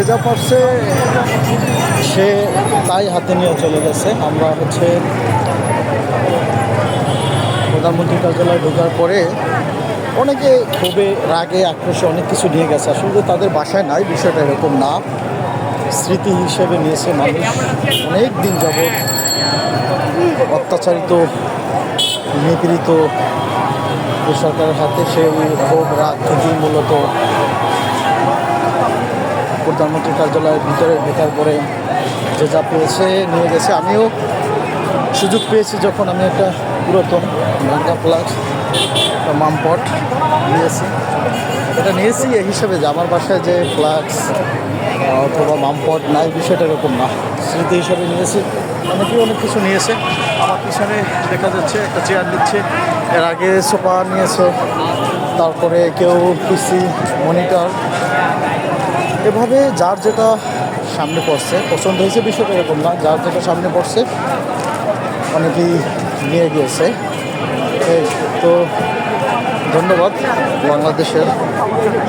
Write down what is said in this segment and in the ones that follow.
যে যা পারছে সে তাই হাতে নিয়ে চলে গেছে। আমরা প্রধানমন্ত্রীর কার্যালয়ে ঢোকার পরে অনেকে ক্ষোভে রাগে আক্রোশে অনেক কিছু নিয়ে গেছে। আসলে তাদের বাসায় নাই, বিষয়টা এরকম না। স্মৃতি হিসেবে নিয়েছে মানুষ। অনেক দিন যাবৎ অত্যাচারিত নিপীড়িত সরকারের হাতে সেই ক্ষোভ রাগ থেকেই মূলত প্রধানমন্ত্রীর কার্যালয়ের ভিতরে ঢোকার পরে যে যা পেয়েছে নিয়ে গেছে। আমিও সুযোগ পেয়েছি যখন আমি একটা পুরাতন ভাঙ্গা ফ্লাক্স মামপট নিয়েছি। এটা নিয়েছি এই হিসাবে যে আমার বাসায় যে ফ্লাক্স অথবা মামপট নাই, বিষয়টা এরকম না। স্মৃতি হিসাবে নিয়েছি। অনেকেই অনেক কিছু নিয়েছে। আমার পিছনে দেখা যাচ্ছে একটা চেয়ার নিচ্ছে, এর আগে সোফা নিয়েছে, তারপরে কেউ পিসি মনিটর, এভাবে যার যেটা সামনে পড়ছে পছন্দ হয়েছে, বিষয়টা এরকম না। যার যেটা সামনে পড়ছে অনেকেই নিয়ে গিয়েছে। তো ধন্যবাদ বাংলাদেশের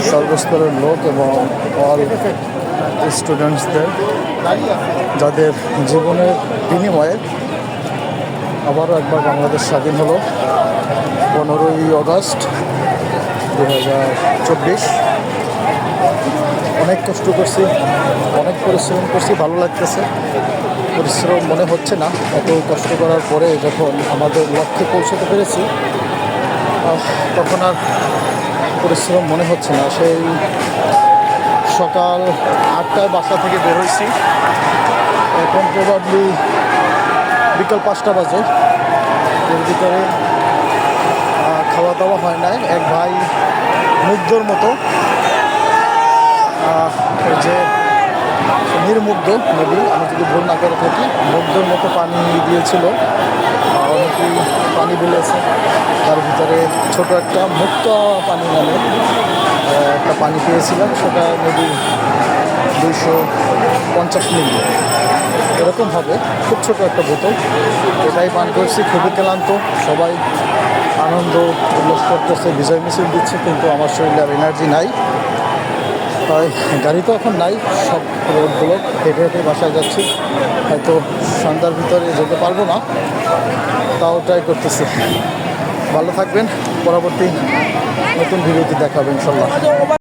সর্বস্তরের লোক এবং অল স্টুডেন্টসদের, যাদের জীবনের বিনিময়ে আবারও একবার বাংলাদেশ স্বাধীন হলো 15ই আগস্ট 2024। অনেক কষ্ট করছি, অনেক পরিশ্রম করছি, ভালো লাগতেছে। পরিশ্রম মনে হচ্ছে না, এত কষ্ট করার পরে যখন আমাদের লক্ষ্যে পৌঁছতে পেরেছি তখন আর পরিশ্রম মনে হচ্ছে না। সেই সকাল 8টায় বাসা থেকে বের হয়েছি, এখন প্রবাবলি বিকাল 5টা বাজে। এর ভিতরে খাওয়া দাওয়া হয় নাই। এক ভাই মুগ্ধর মতো, যে নির্মুগ্ধ মেবি, আমি যদি ভুল না করে থাকি, মুগ্ধর মতো পানি দিয়েছিল। অনেকেই পানি দিয়েছে, তার ভিতরে ছোট একটা মুক্ত পানি নামে একটা পানি পেয়েছিলাম। সেটা মেবি 250 মিলি এরকম হবে, খুব ছোট একটা বোতল। এটাই পান করছি, খুবই ক্লান্ত। সবাই আনন্দ উল্লাস করতেছে, বিজয় মিছিল দিচ্ছে, কিন্তু আমার শরীরে আর এনার্জি নাই। তাই গাড়ি তো এখন নাই, সব রোডগুলো হেঁটে হেঁটে বাসায় যাচ্ছি। হয়তো সন্ধ্যার ভিতরে যেতে পারবো না, তাও ট্রাই করতেছি। ভালো থাকবেন, পরবর্তী নতুন ভিডিওটি দেখাবেন ইনশাল্লাহ।